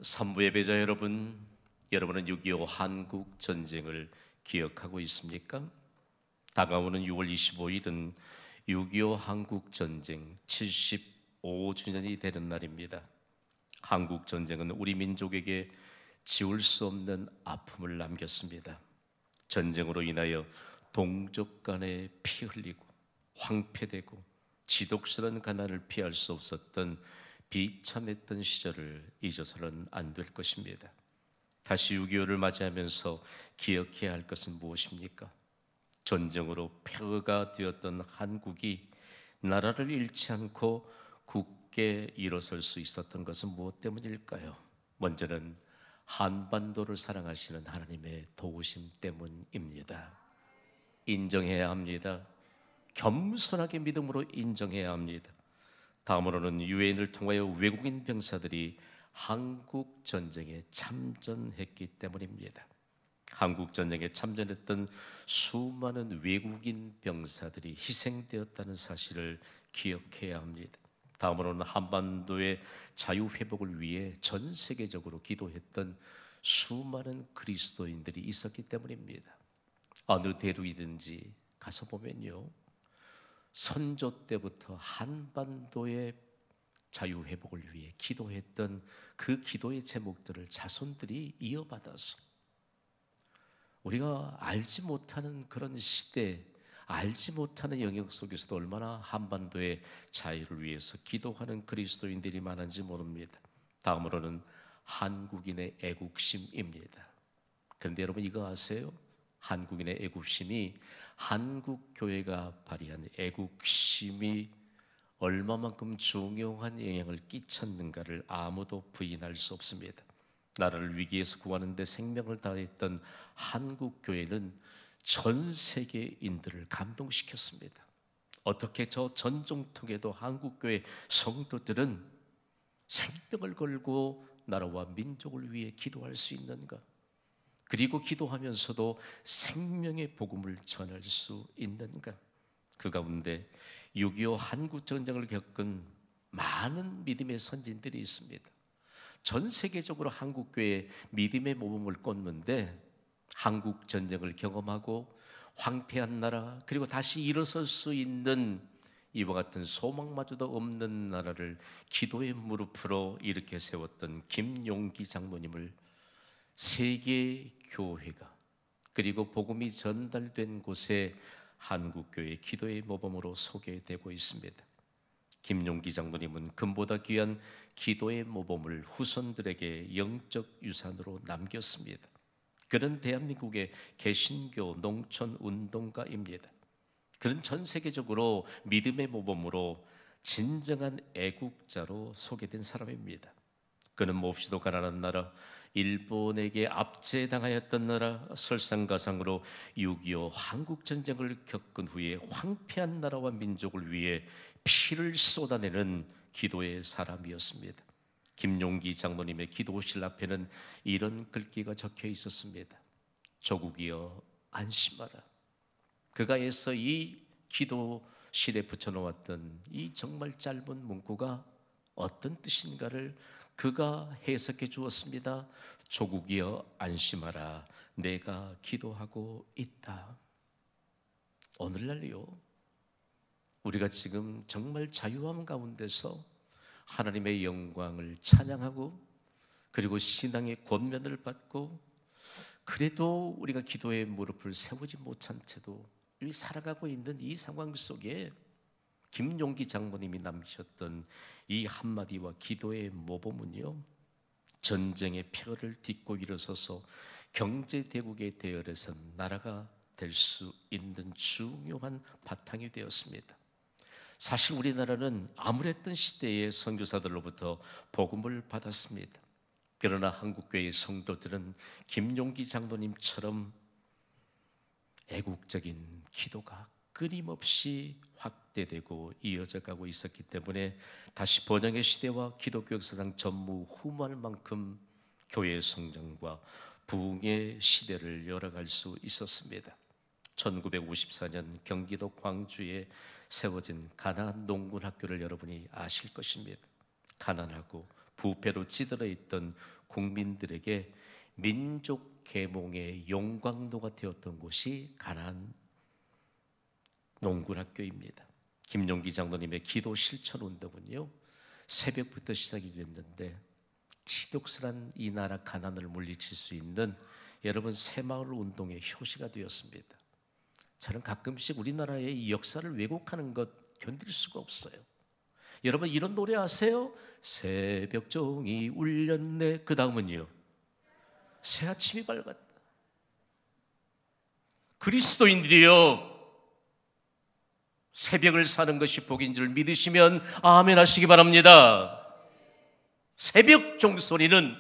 삼부 예배자 여러분, 여러분은 6.25 한국 전쟁을 기억하고 있습니까? 다가오는 6월 25일은 6.25 한국 전쟁 75주년이 되는 날입니다. 한국 전쟁은 우리 민족에게 지울 수 없는 아픔을 남겼습니다. 전쟁으로 인하여 동족 간에 피 흘리고 황폐되고 지독스러운 가난을 피할 수 없었던 비참했던 시절을 잊어서는 안 될 것입니다. 다시 6.25를 맞이하면서 기억해야 할 것은 무엇입니까? 전쟁으로 폐허가 되었던 한국이 나라를 잃지 않고 굳게 일어설 수 있었던 것은 무엇 때문일까요? 먼저는 한반도를 사랑하시는 하나님의 도우심 때문입니다. 인정해야 합니다. 겸손하게 믿음으로 인정해야 합니다. 다음으로는 유엔을 통하여 외국인 병사들이 한국 전쟁에 참전했기 때문입니다. 한국 전쟁에 참전했던 수많은 외국인 병사들이 희생되었다는 사실을 기억해야 합니다. 다음으로는 한반도의 자유 회복을 위해 전 세계적으로 기도했던 수많은 그리스도인들이 있었기 때문입니다. 어느 대륙이든지 가서 보면요, 선조 때부터 한반도의 자유 회복을 위해 기도했던 그 기도의 제목들을 자손들이 이어받아서 우리가 알지 못하는 그런 시대, 알지 못하는 영역 속에서도 얼마나 한반도의 자유를 위해서 기도하는 그리스도인들이 많은지 모릅니다. 다음으로는 한국인의 애국심입니다. 그런데 여러분 이거 아세요? 한국인의 애국심이, 한국 교회가 발휘한 애국심이 얼마만큼 중요한 영향을 끼쳤는가를 아무도 부인할 수 없습니다. 나라를 위기에서 구하는 데 생명을 다했던 한국 교회는 전 세계인들을 감동시켰습니다. 어떻게 저 전정통에도 한국 교회 성도들은 생명을 걸고 나라와 민족을 위해 기도할 수 있는가? 그리고 기도하면서도 생명의 복음을 전할 수 있는가? 그 가운데 6.25 한국 전쟁을 겪은 많은 믿음의 선진들이 있습니다. 전 세계적으로 한국교회 믿음의 모범을 꽂는데, 한국 전쟁을 경험하고 황폐한 나라, 그리고 다시 일어설 수 있는 이와 같은 소망마저도 없는 나라를 기도의 무릎으로 일으켜 세웠던 김용기 장로님을 세계 교회가, 그리고 복음이 전달된 곳에 한국교회 기도의 모범으로 소개되고 있습니다. 김용기 장로님은 금보다 귀한 기도의 모범을 후손들에게 영적 유산으로 남겼습니다. 그는 대한민국의 개신교 농촌 운동가입니다. 그는 전 세계적으로 믿음의 모범으로 진정한 애국자로 소개된 사람입니다. 그는 몹시도 가난한 나라, 일본에게 압제당하였던 나라, 설상가상으로 6.25 한국전쟁을 겪은 후에 황폐한 나라와 민족을 위해 피를 쏟아내는 기도의 사람이었습니다. 김용기 장로님의 기도실 앞에는 이런 글귀가 적혀 있었습니다. 조국이여 안심하라. 그가 애써 이 기도실에 붙여놓았던 이 정말 짧은 문구가 어떤 뜻인가를 그가 해석해 주었습니다. 조국이여 안심하라. 내가 기도하고 있다. 오늘날요, 우리가 지금 정말 자유함 가운데서 하나님의 영광을 찬양하고, 그리고 신앙의 권면을 받고, 그래도 우리가 기도의 무릎을 세우지 못한 채도 살아가고 있는 이 상황 속에 김용기 장모님이 남기셨던 이 한마디와 기도의 모범은요, 전쟁의 폐허를 딛고 일어서서 경제대국의 대열에서 나라가 될 수 있는 중요한 바탕이 되었습니다. 사실 우리나라는 아무랬던 시대의 선교사들로부터 복음을 받았습니다. 그러나 한국교회의 성도들은 김용기 장로님처럼 애국적인 기도가 끊임없이 확대되고 이어져 가고 있었기 때문에 다시 번영의 시대와 기독교 역사상 전무후무할 만큼 교회의 성장과 부흥의 시대를 열어갈 수 있었습니다. 1954년 경기도 광주에 세워진 가나안 농군 학교를 여러분이 아실 것입니다. 가난하고 부패로 찌들어 있던 국민들에게 민족 계몽의 용광로가 되었던 곳이 가나안 농군학교입니다. 김용기 장로님의 기도 실천 운동은요, 새벽부터 시작이 됐는데 치독스란 이 나라 가난을 물리칠 수 있는 여러분 새마을 운동의 효시가 되었습니다. 저는 가끔씩 우리나라의 이 역사를 왜곡하는 것 견딜 수가 없어요. 여러분 이런 노래 아세요? 새벽종이 울렸네. 그 다음은요, 새 아침이 밝았다. 그리스도인들이요, 새벽을 사는 것이 복인 줄 믿으시면 아멘 하시기 바랍니다. 새벽 종소리는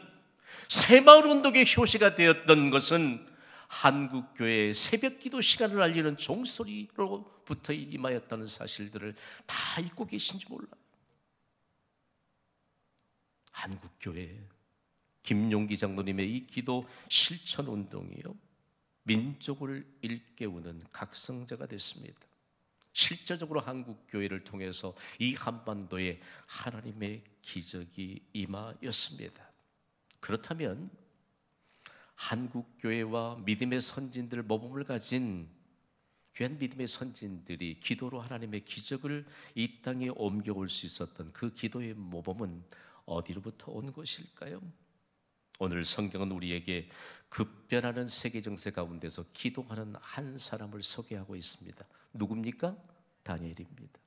새마을 운동의 효시가 되었던 것은 한국교회의 새벽기도 시간을 알리는 종소리로부터 임하였다는 사실들을 다 잊고 계신지 몰라요. 한국교회 김용기 장로님의 이 기도 실천 운동이요, 민족을 일깨우는 각성자가 됐습니다. 실제적으로 한국교회를 통해서 이 한반도에 하나님의 기적이 임하였습니다. 그렇다면 한국교회와 믿음의 선진들 모범을 가진 귀한 믿음의 선진들이 기도로 하나님의 기적을 이 땅에 옮겨올 수 있었던 그 기도의 모범은 어디로부터 온 것일까요? 오늘 성경은 우리에게 급변하는 세계 정세 가운데서 기도하는 한 사람을 소개하고 있습니다. 누굽니까? 다니엘입니다.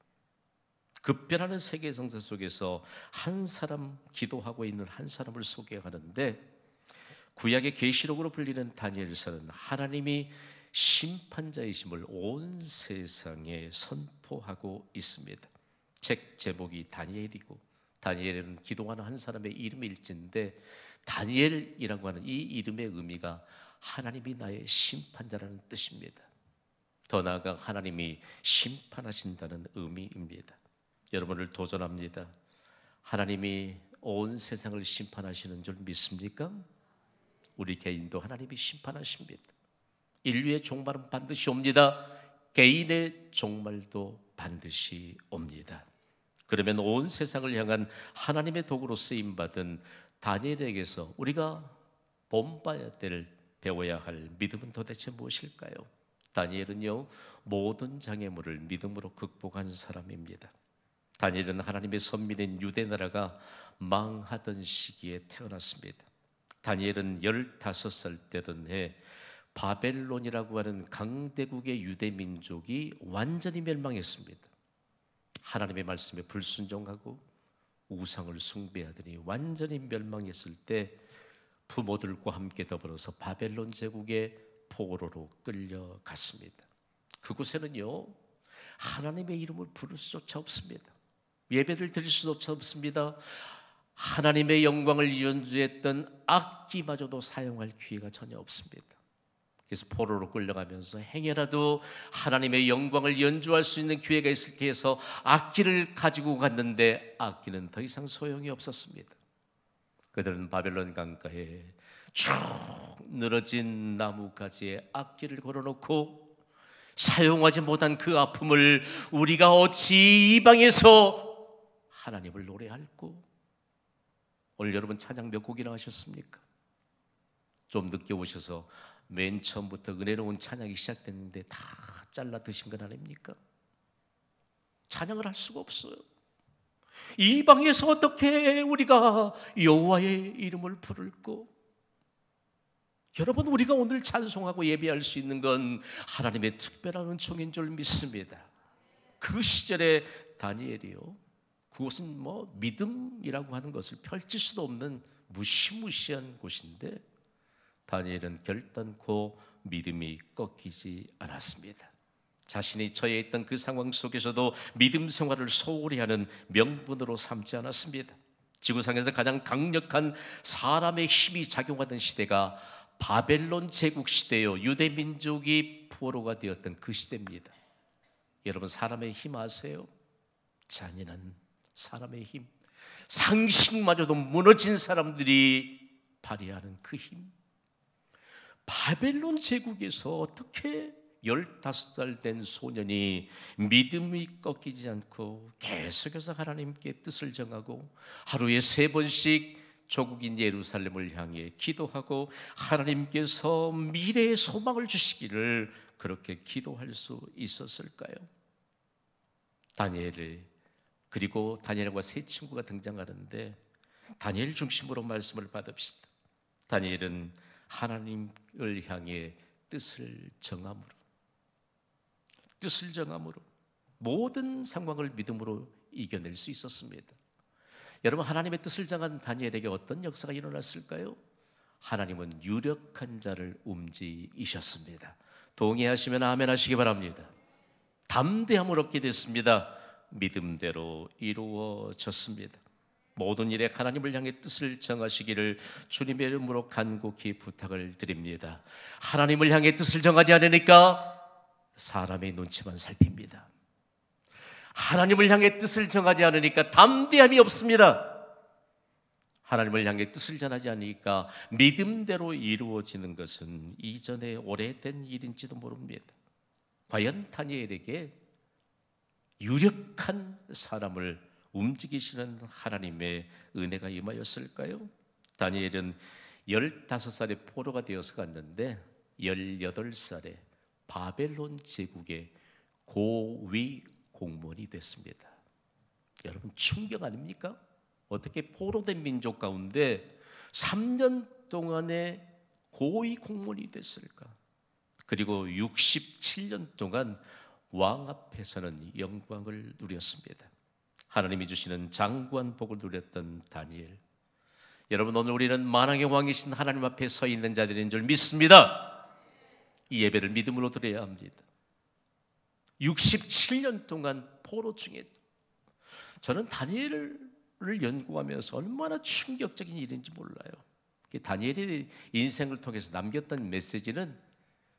급변하는 세계 정세 속에서 한 사람, 기도하고 있는 한 사람을 소개하는데, 구약의 계시록으로 불리는 다니엘서는 하나님이 심판자이심을 온 세상에 선포하고 있습니다. 책 제목이 다니엘이고, 다니엘은 기도하는 한 사람의 이름일진데, 다니엘이라고 하는 이 이름의 의미가 하나님이 나의 심판자라는 뜻입니다. 더 나아가 하나님이 심판하신다는 의미입니다. 여러분을 도전합니다. 하나님이 온 세상을 심판하시는 줄 믿습니까? 우리 개인도 하나님이 심판하십니다. 인류의 종말은 반드시 옵니다. 개인의 종말도 반드시 옵니다. 그러면 온 세상을 향한 하나님의 도구로 쓰임받은 다니엘에게서 우리가 본받아야 될, 배워야 할 믿음은 도대체 무엇일까요? 다니엘은요, 모든 장애물을 믿음으로 극복한 사람입니다. 다니엘은 하나님의 선민인 유대 나라가 망하던 시기에 태어났습니다. 다니엘은 15살 되던 해 바벨론이라고 하는 강대국의 유대 민족이 완전히 멸망했습니다. 하나님의 말씀에 불순종하고 우상을 숭배하더니 완전히 멸망했을 때 부모들과 함께 더불어서 바벨론 제국의 포로로 끌려갔습니다. 그곳에는요, 하나님의 이름을 부를 수조차 없습니다. 예배를 드릴 수조차 없습니다. 하나님의 영광을 연주했던 악기마저도 사용할 기회가 전혀 없습니다. 그래서 포로로 끌려가면서 행여라도 하나님의 영광을 연주할 수 있는 기회가 있을까 해서 악기를 가지고 갔는데 악기는 더 이상 소용이 없었습니다. 그들은 바벨론 강가에 쭉 늘어진 나무가지에 악기를 걸어놓고 사용하지 못한 그 아픔을 우리가 어찌 이방에서 하나님을 노래할꼬? 오늘 여러분 찬양 몇 곡이나 하셨습니까? 좀 늦게 오셔서 맨 처음부터 은혜로운 찬양이 시작됐는데 다 잘라 드신 건 아닙니까? 찬양을 할 수가 없어요. 이방에서 어떻게 우리가 여호와의 이름을 부를꼬? 여러분, 우리가 오늘 찬송하고 예배할 수 있는 건 하나님의 특별한 은총인 줄 믿습니다. 그 시절에 다니엘이요, 그곳은 믿음이라고 하는 것을 펼칠 수도 없는 무시무시한 곳인데 다니엘은 결단코 믿음이 꺾이지 않았습니다. 자신이 처해 있던 그 상황 속에서도 믿음 생활을 소홀히 하는 명분으로 삼지 않았습니다. 지구상에서 가장 강력한 사람의 힘이 작용하던 시대가 바벨론 제국 시대요, 유대 민족이 포로가 되었던 그 시대입니다. 여러분, 사람의 힘 아세요? 잔인한 사람의 힘, 상식마저도 무너진 사람들이 발휘하는 그 힘. 바벨론 제국에서 어떻게 15살 된 소년이 믿음이 꺾이지 않고 계속해서 하나님께 뜻을 정하고 하루에 3번씩 조국인 예루살렘을 향해 기도하고 하나님께서 미래의 소망을 주시기를 그렇게 기도할 수 있었을까요? 다니엘을, 그리고 다니엘과 세 친구가 등장하는데 다니엘 중심으로 말씀을 받읍시다. 다니엘은 하나님을 향해 뜻을 정함으로 모든 상황을 믿음으로 이겨낼 수 있었습니다. 여러분, 하나님의 뜻을 정한 다니엘에게 어떤 역사가 일어났을까요? 하나님은 유력한 자를 움직이셨습니다. 동의하시면 아멘 하시기 바랍니다. 담대함을 얻게 됐습니다. 믿음대로 이루어졌습니다. 모든 일에 하나님을 향해 뜻을 정하시기를 주님의 이름으로 간곡히 부탁을 드립니다. 하나님을 향해 뜻을 정하지 않으니까 사람의 눈치만 살핍니다. 하나님을 향해 뜻을 정하지 않으니까 담대함이 없습니다. 하나님을 향해 뜻을 전하지 않으니까 믿음대로 이루어지는 것은 이전에 오래된 일인지도 모릅니다. 과연 다니엘에게 유력한 사람을 움직이시는 하나님의 은혜가 임하였을까요? 다니엘은 15살에 포로가 되어서 갔는데 18살에 바벨론 제국의 고위 공무원이 됐습니다. 여러분, 충격 아닙니까? 어떻게 포로된 민족 가운데 3년 동안의 고위 공무원이 됐을까? 그리고 67년 동안 왕 앞에서는 영광을 누렸습니다. 하나님이 주시는 장구한 복을 누렸던 다니엘. 여러분, 오늘 우리는 만왕의 왕이신 하나님 앞에 서 있는 자들인 줄 믿습니다. 이 예배를 믿음으로 드려야 합니다. 67년 동안 포로 중에 저는 다니엘을 연구하면서 얼마나 충격적인 일인지 몰라요. 다니엘의 인생을 통해서 남겼던 메시지는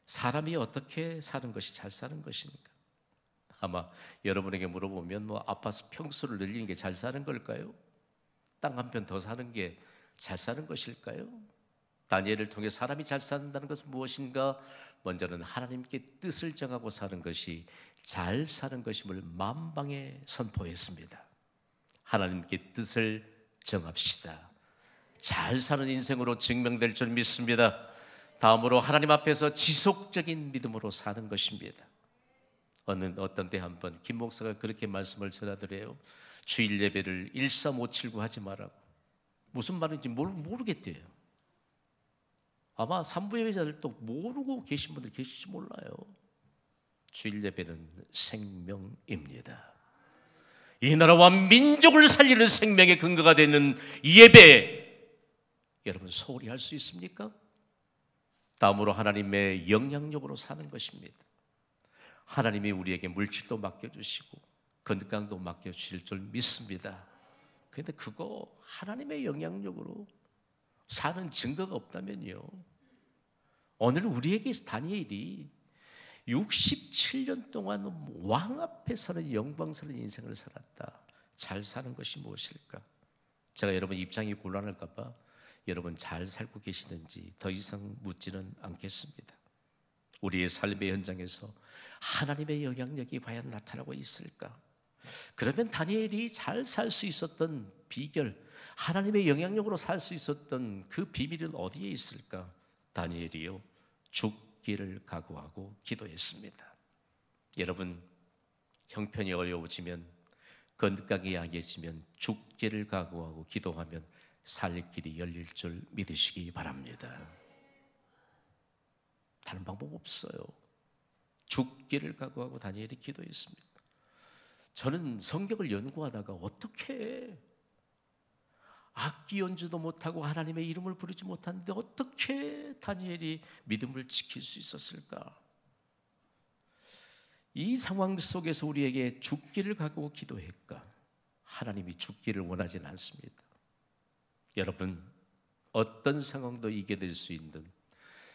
사람이 어떻게 사는 것이 잘 사는 것인가. 아마 여러분에게 물어보면 아파트 평수를 늘리는 게 잘 사는 걸까요? 땅 한 편 더 사는 게 잘 사는 것일까요? 다니엘을 통해 사람이 잘 산다는 것은 무엇인가? 먼저는 하나님께 뜻을 정하고 사는 것이 잘 사는 것임을 만방에 선포했습니다. 하나님께 뜻을 정합시다. 잘 사는 인생으로 증명될 줄 믿습니다. 다음으로 하나님 앞에서 지속적인 믿음으로 사는 것입니다. 어떤 때 한번 김 목사가 그렇게 말씀을 전하더래요. 주일 예배를 13579 하지 말라고. 무슨 말인지 모르겠대요. 아마 산부 예배자들도 모르고 계신 분들 계실지 몰라요. 주일 예배는 생명입니다. 이 나라와 민족을 살리는 생명의 근거가 되는 예배, 여러분 소홀히 할 수 있습니까? 다음으로 하나님의 영향력으로 사는 것입니다. 하나님이 우리에게 물질도 맡겨주시고 건강도 맡겨주실 줄 믿습니다. 그런데 그거 하나님의 영향력으로 사는 증거가 없다면요, 오늘 우리에게 다니엘이 67년 동안 왕 앞에서는 영광스러운 인생을 살았다. 잘 사는 것이 무엇일까? 제가 여러분 입장이 곤란할까 봐 여러분 잘 살고 계시는지 더 이상 묻지는 않겠습니다. 우리의 삶의 현장에서 하나님의 영향력이 과연 나타나고 있을까? 그러면 다니엘이 잘 살 수 있었던 비결, 하나님의 영향력으로 살 수 있었던 그 비밀은 어디에 있을까? 다니엘이요, 죽기를 각오하고 기도했습니다. 여러분, 형편이 어려워지면, 건강이 약해지면 죽기를 각오하고 기도하면 살 길이 열릴 줄 믿으시기 바랍니다. 다른 방법 없어요. 죽기를 각오하고 다니엘이 기도했습니다. 저는 성경을 연구하다가 어떻게 악기 연주도 못하고 하나님의 이름을 부르지 못하는데 어떻게 다니엘이 믿음을 지킬 수 있었을까? 이 상황 속에서 우리에게 죽기를 각오하고 기도했까? 하나님이 죽기를 원하지는 않습니다. 여러분, 어떤 상황도 이겨낼 수 있는,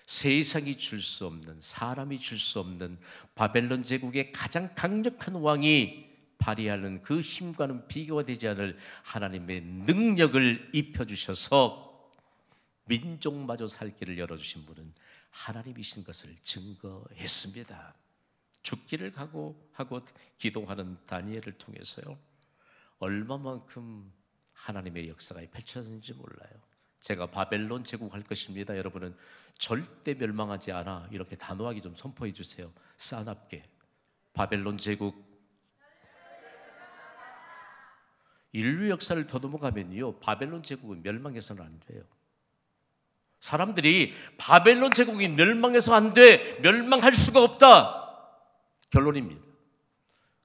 세상이 줄 수 없는, 사람이 줄 수 없는 바벨론 제국의 가장 강력한 왕이 발휘하는 그 힘과는 비교가 되지 않을 하나님의 능력을 입혀주셔서 민족마저 살 길을 열어주신 분은 하나님이신 것을 증거했습니다. 죽기를 각오하고 기도하는 다니엘을 통해서요, 얼마만큼 하나님의 역사가 펼쳐졌는지 몰라요. 제가 바벨론 제국할 것입니다, 여러분은 절대 멸망하지 않아, 이렇게 단호하게 좀 선포해 주세요. 싸납게. 바벨론 제국. 인류 역사를 더듬어 가면요, 바벨론 제국은 멸망해서는 안 돼요. 사람들이 바벨론 제국이 멸망해서 안 돼, 멸망할 수가 없다, 결론입니다.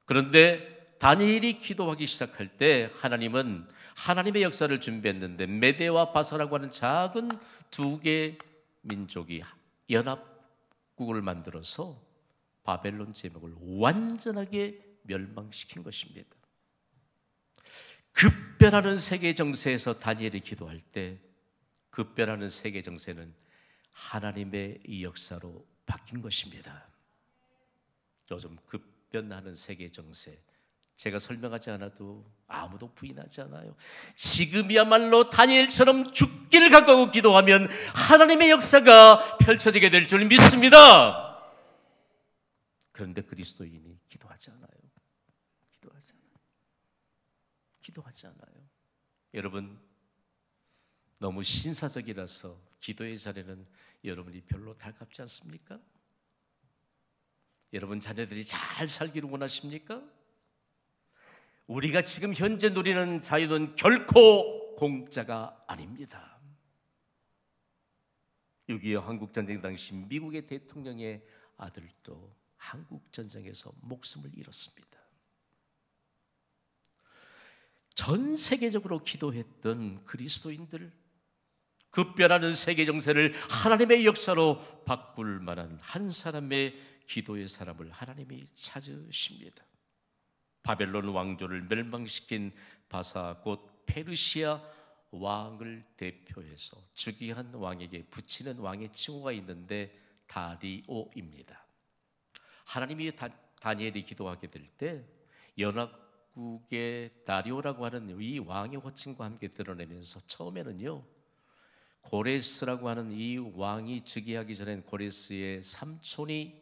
그런데 다니엘이 기도하기 시작할 때 하나님은 하나님의 역사를 준비했는데, 메대와 바사라고 하는 작은 두 개의 민족이 연합국을 만들어서 바벨론 제국을 완전하게 멸망시킨 것입니다. 급변하는 세계 정세에서 다니엘이 기도할 때, 급변하는 세계 정세는 하나님의 이 역사로 바뀐 것입니다. 요즘 급변하는 세계 정세, 제가 설명하지 않아도 아무도 부인하지 않아요. 지금이야말로 다니엘처럼 죽기를 각오하고 기도하면 하나님의 역사가 펼쳐지게 될 줄 믿습니다. 그런데 그리스도인이 기도하지 않아요. 기도하지 않아요. 여러분, 너무 신사적이라서 기도의 자리는 여러분이 별로 달갑지 않습니까? 여러분 자녀들이 잘 살기를 원하십니까? 우리가 지금 현재 누리는 자유는 결코 공짜가 아닙니다. 6.25 한국전쟁 당시 미국의 대통령의 아들도 한국전쟁에서 목숨을 잃었습니다. 전 세계적으로 기도했던 그리스도인들, 급변하는 세계 정세를 하나님의 역사로 바꿀 만한 한 사람의 기도의 사람을 하나님이 찾으십니다. 바벨론 왕조를 멸망시킨 바사, 곧 페르시아 왕을 대표해서 즉위한 왕에게 붙이는 왕의 칭호가 있는데 다리오입니다. 하나님이 다니엘이 기도하게 될 때 연합국의 다리오라고 하는 이 왕의 호칭과 함께 드러내면서, 처음에는요, 고레스라고 하는 이 왕이 즉위하기 전엔 고레스의 삼촌이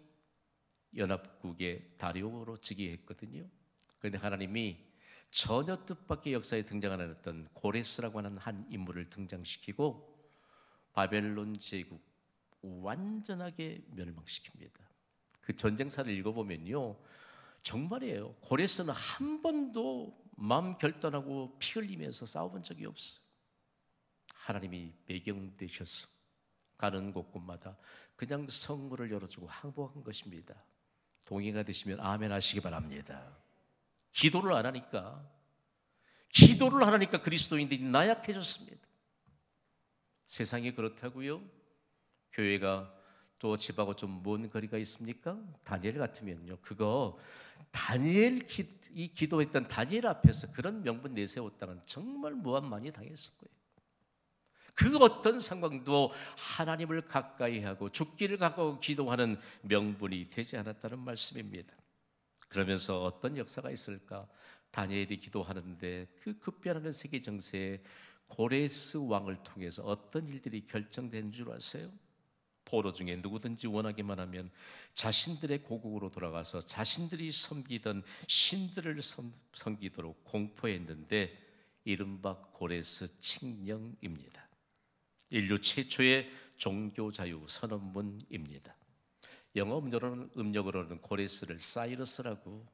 연합국의 다리오로 즉위했거든요. 그런데 하나님이 전혀 뜻밖의 역사에 등장 안 했던 고레스라고 하는 한 인물을 등장시키고 바벨론 제국 완전하게 멸망시킵니다. 그 전쟁사를 읽어보면요, 정말이에요. 고레스는 한 번도 마음 결단하고 피 흘리면서 싸워본 적이 없어요. 하나님이 배경 되셔서 가는 곳곳마다 그냥 성문을 열어주고 항복한 것입니다. 동의가 되시면 아멘 하시기 바랍니다. 기도를 안 하니까 그리스도인들이 나약해졌습니다. 세상이 그렇다고요? 교회가 또 집하고 좀 먼 거리가 있습니까? 다니엘 같으면요, 그거 이 기도했던 다니엘 앞에서 그런 명분 내세웠다면 정말 무한만이 당했을 거예요. 그 어떤 상황도 하나님을 가까이 하고 죽기를 각오하고 기도하는 명분이 되지 않았다는 말씀입니다. 그러면서 어떤 역사가 있을까? 다니엘이 기도하는데 그 급변하는 세계 정세에 고레스 왕을 통해서 어떤 일들이 결정된 줄 아세요? 포로 중에 누구든지 원하기만 하면 자신들의 고국으로 돌아가서 자신들이 섬기던 신들을 섬기도록 공포했는데, 이른바 고레스 칙령입니다. 인류 최초의 종교 자유 선언문입니다. 영어 음력으로는 고레스를 사이러스라고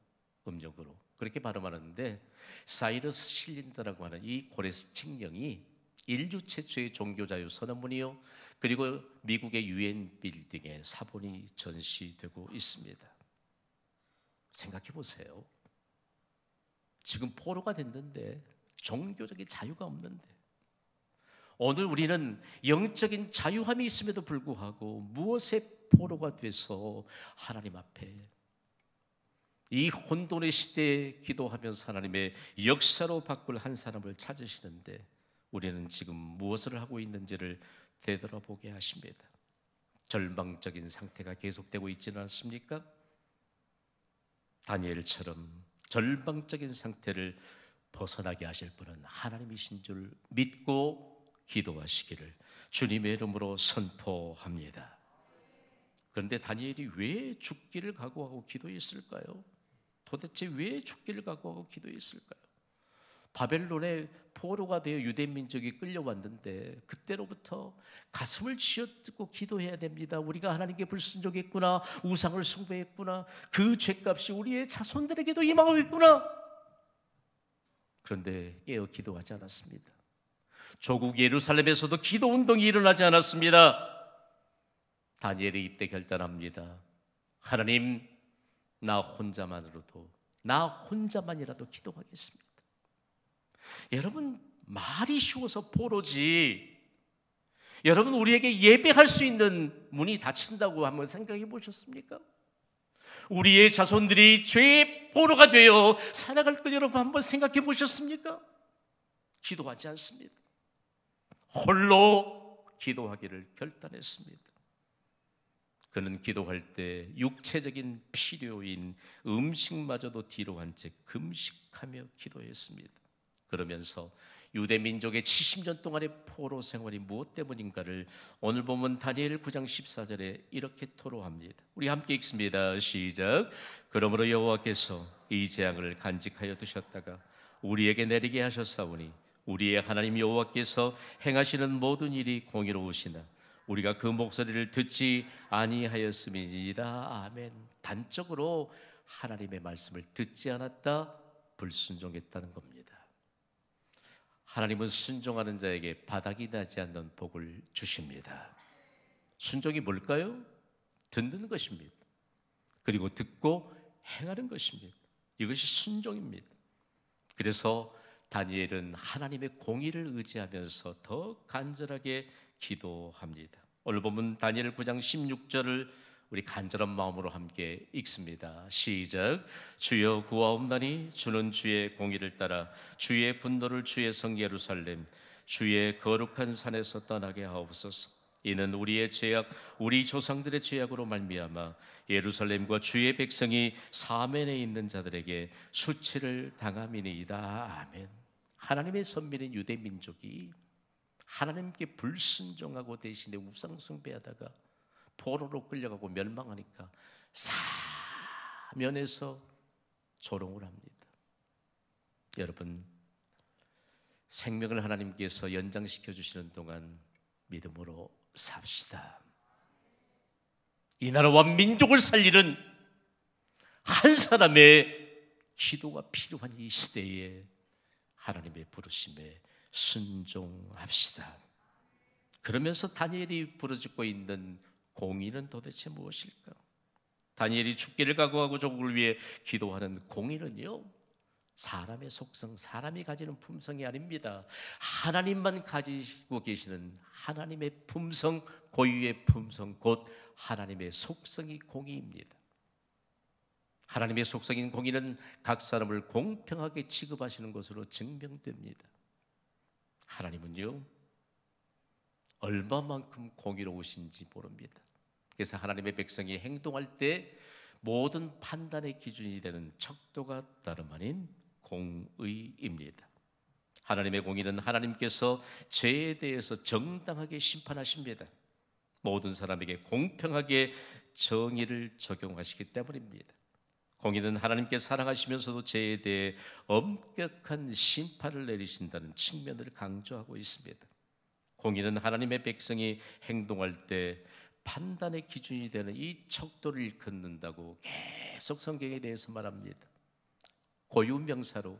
음력으로 그렇게 발음하는데, 사이러스 실린더라고 하는 이 고레스 칙령이 인류 최초의 종교 자유 선언문이요, 그리고 미국의 유엔 빌딩에 사본이 전시되고 있습니다. 생각해 보세요. 지금 포로가 됐는데 종교적인 자유가 없는데, 오늘 우리는 영적인 자유함이 있음에도 불구하고 무엇에 포로가 돼서 하나님 앞에 이 혼돈의 시대에 기도하면서 하나님의 역사로 바꿀 한 사람을 찾으시는데, 우리는 지금 무엇을 하고 있는지를 되돌아보게 하십니다. 절망적인 상태가 계속되고 있지는 않습니까? 다니엘처럼 절망적인 상태를 벗어나게 하실 분은 하나님이신 줄 믿고 기도하시기를 주님의 이름으로 선포합니다. 그런데 다니엘이 왜 죽기를 각오하고 기도했을까요? 도대체 왜 죽기를 각오하고 기도했을까요? 바벨론의 포로가 되어 유대 민족이 끌려왔는데 그때로부터 가슴을 쥐어뜯고 기도해야 됩니다. 우리가 하나님께 불순종했구나, 우상을 숭배했구나, 그 죄값이 우리의 자손들에게도 임하고 있구나. 그런데 깨어 기도하지 않았습니다. 조국 예루살렘에서도 기도 운동이 일어나지 않았습니다. 다니엘이 이때 결단합니다. 하나님, 나 혼자만이라도 기도하겠습니다. 여러분, 말이 쉬워서 포로지. 여러분, 우리에게 예배할 수 있는 문이 닫힌다고 한번 생각해 보셨습니까? 우리의 자손들이 죄의 포로가 되어 살아갈 걸 여러분 한번 생각해 보셨습니까? 기도하지 않습니다. 홀로 기도하기를 결단했습니다. 그는 기도할 때 육체적인 필요인 음식마저도 뒤로 한 채 금식하며 기도했습니다. 그러면서 유대 민족의 70년 동안의 포로 생활이 무엇 때문인가를 오늘 보면 다니엘 9장 14절에 이렇게 토로합니다. 우리 함께 읽습니다. 시작. 그러므로 여호와께서 이 재앙을 간직하여 두셨다가 우리에게 내리게 하셨사오니 우리의 하나님 여호와께서 행하시는 모든 일이 공의로우시나 우리가 그 목소리를 듣지 아니하였음이니이다. 아멘. 단적으로 하나님의 말씀을 듣지 않았다, 불순종했다는 겁니다. 하나님은 순종하는 자에게 바닥이 나지 않는 복을 주십니다. 순종이 뭘까요? 듣는 것입니다. 그리고 듣고 행하는 것입니다. 이것이 순종입니다. 그래서 다니엘은 하나님의 공의를 의지하면서 더 간절하게 기도합니다. 오늘 보면 다니엘 9장 16절을 우리 간절한 마음으로 함께 읽습니다. 시작. 주여 구하옵나니 주는 주의 공의를 따라 주의 분노를 주의 성 예루살렘 주의 거룩한 산에서 떠나게 하옵소서. 이는 우리의 죄악 우리 조상들의 죄악으로 말미암아 예루살렘과 주의 백성이 사면에 있는 자들에게 수치를 당함이니이다. 아멘. 하나님의 선민인 유대 민족이 하나님께 불순종하고 대신에 우상 숭배하다가 포로로 끌려가고 멸망하니까 사면에서 조롱을 합니다. 여러분, 생명을 하나님께서 연장시켜 주시는 동안 믿음으로 삽시다. 이 나라와 민족을 살리는 한 사람의 기도가 필요한 이 시대에 하나님의 부르심에 순종합시다. 그러면서 다니엘이 부르짖고 있는 공의는 도대체 무엇일까? 다니엘이 죽기를 각오하고 조국을 위해 기도하는 공의는요, 사람의 속성, 사람이 가지는 품성이 아닙니다. 하나님만 가지고 계시는 하나님의 품성, 고유의 품성, 곧 하나님의 속성이 공의입니다. 하나님의 속성인 공의는 각 사람을 공평하게 취급하시는 것으로 증명됩니다. 하나님은요, 얼마만큼 공의로우신지 모릅니다. 그래서 하나님의 백성이 행동할 때 모든 판단의 기준이 되는 척도가 다름 아닌 공의입니다. 하나님의 공의는 하나님께서 죄에 대해서 정당하게 심판하십니다. 모든 사람에게 공평하게 정의를 적용하시기 때문입니다. 공의는 하나님께 사랑하시면서도 죄에 대해 엄격한 심판을 내리신다는 측면을 강조하고 있습니다. 공의는 하나님의 백성이 행동할 때 판단의 기준이 되는 이 척도를 일컫는다고 계속 성경에 대해서 말합니다. 고유명사로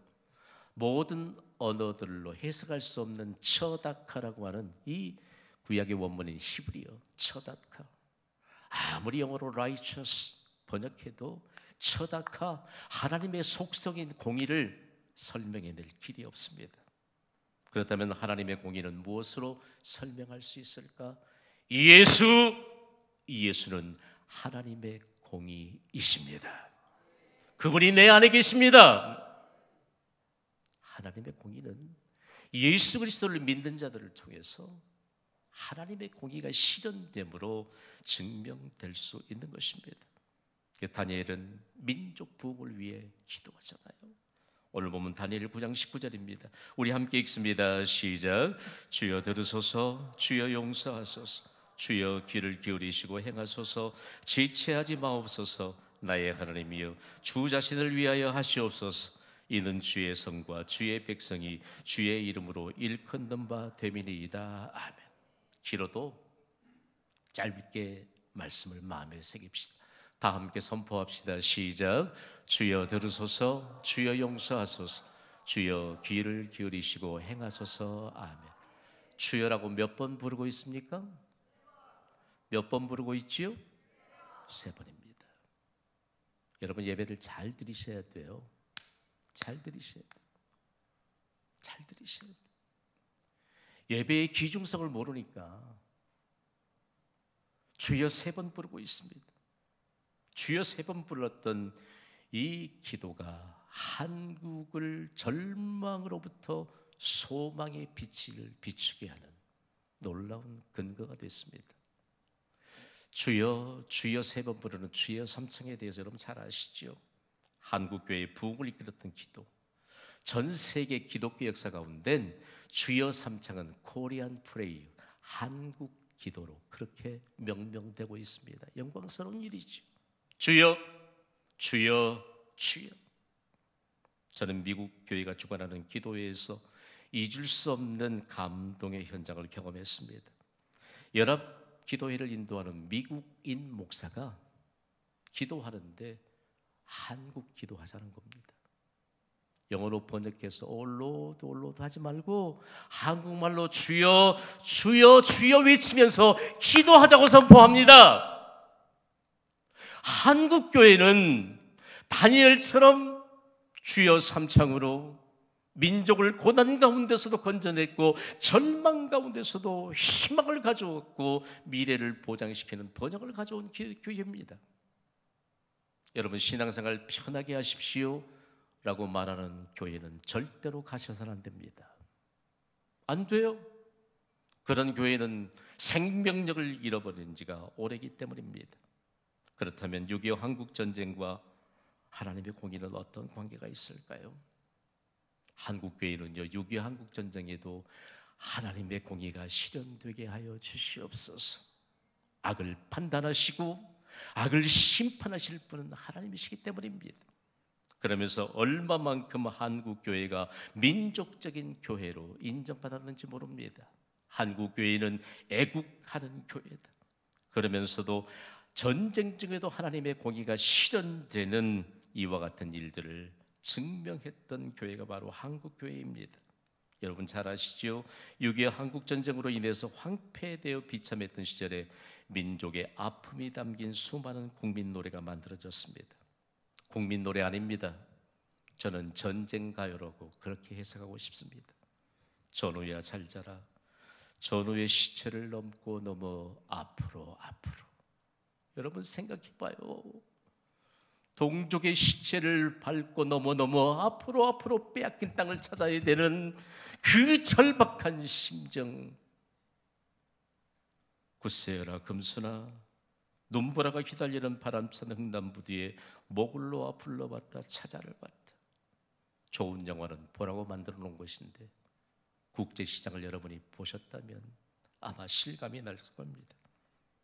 모든 언어들로 해석할 수 없는 처다카라고 하는 이 구약의 원문인 히브리어 처다카, 아무리 영어로 righteous 번역해도 처다카, 하나님의 속성인 공의를 설명해낼 길이 없습니다. 그렇다면 하나님의 공의는 무엇으로 설명할 수 있을까? 예수는 하나님의 공의이십니다. 그분이 내 안에 계십니다. 하나님의 공의는 예수 그리스도를 믿는 자들을 통해서 하나님의 공의가 실현됨으로 증명될 수 있는 것입니다. 다니엘은 민족 부흥을 위해 기도하잖아요. 오늘 보면 다니엘 9장 19절입니다. 우리 함께 읽습니다. 시작. 주여 들으소서, 주여 용서하소서, 주여 귀를 기울이시고 행하소서, 지체하지 마옵소서. 나의 하나님이여, 주 자신을 위하여 하시옵소서. 이는 주의 성과 주의 백성이 주의 이름으로 일컫는 바 됨이니이다. 아멘. 길어도 짧게 말씀을 마음에 새깁시다. 다 함께 선포합시다. 시작. 주여 들으소서, 주여 용서하소서, 주여 귀를 기울이시고 행하소서. 아멘. 주여라고 몇 번 부르고 있습니까? 몇 번 부르고 있지요? 3번입니다. 여러분 예배를 잘 드리셔야 돼요. 잘 들으셔야 돼요. 잘 들으셔야 돼요. 예배의 귀중성을 모르니까 주여 3번 부르고 있습니다. 주여 3번 불렀던 이 기도가 한국을 절망으로부터 소망의 빛을 비추게 하는 놀라운 근거가 됐습니다. 주여, 주여 3번 부르는 주여 삼창에 대해서 여러분 잘 아시죠? 한국교회의 부흥을 이끌었던 기도, 전 세계 기독교 역사 가운데 주여 삼창은 코리안 프레이어, 한국 기도로 그렇게 명명되고 있습니다. 영광스러운 일이죠. 주여, 주여, 주여. 저는 미국 교회가 주관하는 기도회에서 잊을 수 없는 감동의 현장을 경험했습니다. 연합 기도회를 인도하는 미국인 목사가 기도하는데 한국 기도하자는 겁니다. 영어로 번역해서 올로드 하지 말고 한국말로 주여 주여 주여 외치면서 기도하자고 선포합니다. 한국교회는 다니엘처럼 주여 삼창으로 민족을 고난 가운데서도 건져냈고 절망 가운데서도 희망을 가져왔고 미래를 보장시키는 번영을 가져온 교회입니다. 여러분 신앙생활 편하게 하십시오 라고 말하는 교회는 절대로 가셔서는 안 됩니다. 안 돼요. 그런 교회는 생명력을 잃어버린 지가 오래기 때문입니다. 그렇다면 6.25 한국전쟁과 하나님의 공의는 어떤 관계가 있을까요? 한국교회는요 6.25 한국전쟁에도 하나님의 공의가 실현되게 하여 주시옵소서. 악을 판단하시고 악을 심판하실 분은 하나님이시기 때문입니다. 그러면서 얼마만큼 한국교회가 민족적인 교회로 인정받았는지 모릅니다. 한국교회는 애국하는 교회다. 그러면서도 전쟁 중에도 하나님의 공의가 실현되는 이와 같은 일들을 증명했던 교회가 바로 한국교회입니다. 여러분 잘 아시죠? 6.25 한국전쟁으로 인해서 황폐되어 비참했던 시절에 민족의 아픔이 담긴 수많은 국민 노래가 만들어졌습니다. 국민 노래 아닙니다. 저는 전쟁 가요라고 그렇게 해석하고 싶습니다. 전우야 잘 자라, 전우의 시체를 넘고 넘어 앞으로. 여러분 생각해봐요. 동족의 시체를 밟고 넘어 앞으로 빼앗긴 땅을 찾아야 되는 그 절박한 심정. 굳세어라 금수나, 눈보라가 휘달리는 바람찬 흥남부 뒤에 목을 놓아 불러봤다 찾아를 봤다. 좋은 영화는 보라고 만들어 놓은 것인데 국제시장을 여러분이 보셨다면 아마 실감이 날 겁니다.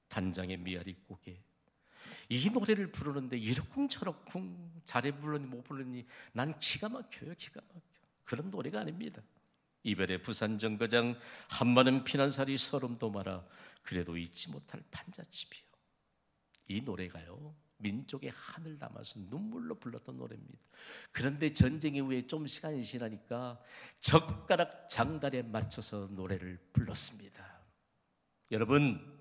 단장의 미아리 고개, 이 노래를 부르는데 이러쿵저러쿵 잘해 부르니 못 부르니 난 기가 막혀요. 그런 노래가 아닙니다. 이별의 부산정거장, 한마는 피난살이 서름도 마라, 그래도 잊지 못할 판잣집이요. 이 노래가요 민족의 한을 담아서 눈물로 불렀던 노래입니다. 그런데 전쟁 이후에 좀 시간이 지나니까 젓가락 장단에 맞춰서 노래를 불렀습니다. 여러분,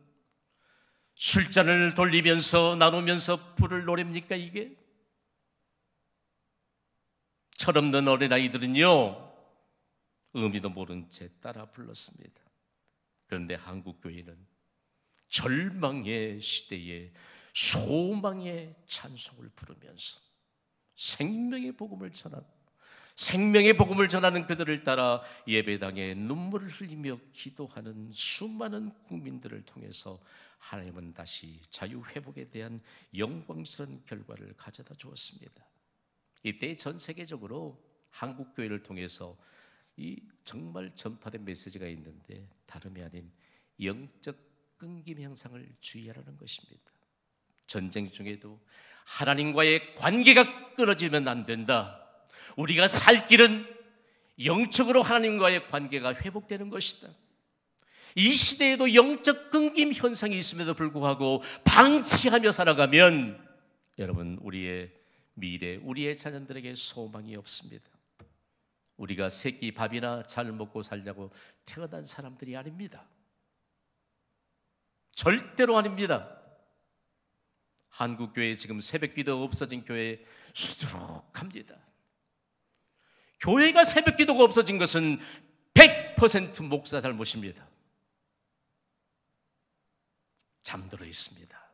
술잔을 돌리면서 나누면서 부를 노래입니까 이게? 철없는 어린아이들은요 의미도 모른 채 따라 불렀습니다. 그런데 한국교회는 절망의 시대에 소망의 찬송을 부르면서 생명의 복음을 전하는 그들을 따라 예배당에 눈물을 흘리며 기도하는 수많은 국민들을 통해서 하나님은 다시 자유회복에 대한 영광스러운 결과를 가져다 주었습니다. 이때 전 세계적으로 한국 교회를 통해서 이 정말 전파된 메시지가 있는데 다름이 아닌 영적 끊김 현상을 주의하라는 것입니다. 전쟁 중에도 하나님과의 관계가 끊어지면 안 된다. 우리가 살 길은 영적으로 하나님과의 관계가 회복되는 것이다. 이 시대에도 영적 끊김 현상이 있음에도 불구하고 방치하며 살아가면 여러분, 우리의 미래, 우리의 자녀들에게 소망이 없습니다. 우리가 새끼 밥이나 잘 먹고 살자고 태어난 사람들이 아닙니다. 절대로 아닙니다. 한국교회 지금 새벽기도가 없어진 교회 수두룩합니다. 교회가 새벽기도가 없어진 것은 100% 목사 잘못입니다. 잠들어 있습니다.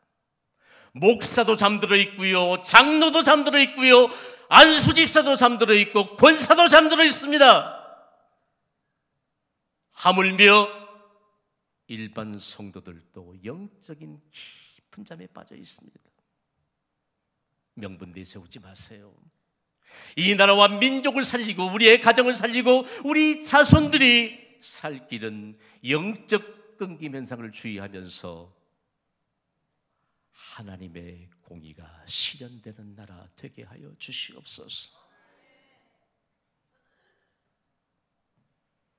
목사도 잠들어 있고요, 장로도 잠들어 있고요, 안수집사도 잠들어 있고 권사도 잠들어 있습니다. 하물며 일반 성도들도 영적인 깊은 잠에 빠져 있습니다. 명분 내세우지 마세요. 이 나라와 민족을 살리고 우리의 가정을 살리고 우리 자손들이 살 길은 영적 끊김 현상을 주의하면서 하나님의 공의가 실현되는 나라 되게 하여 주시옵소서.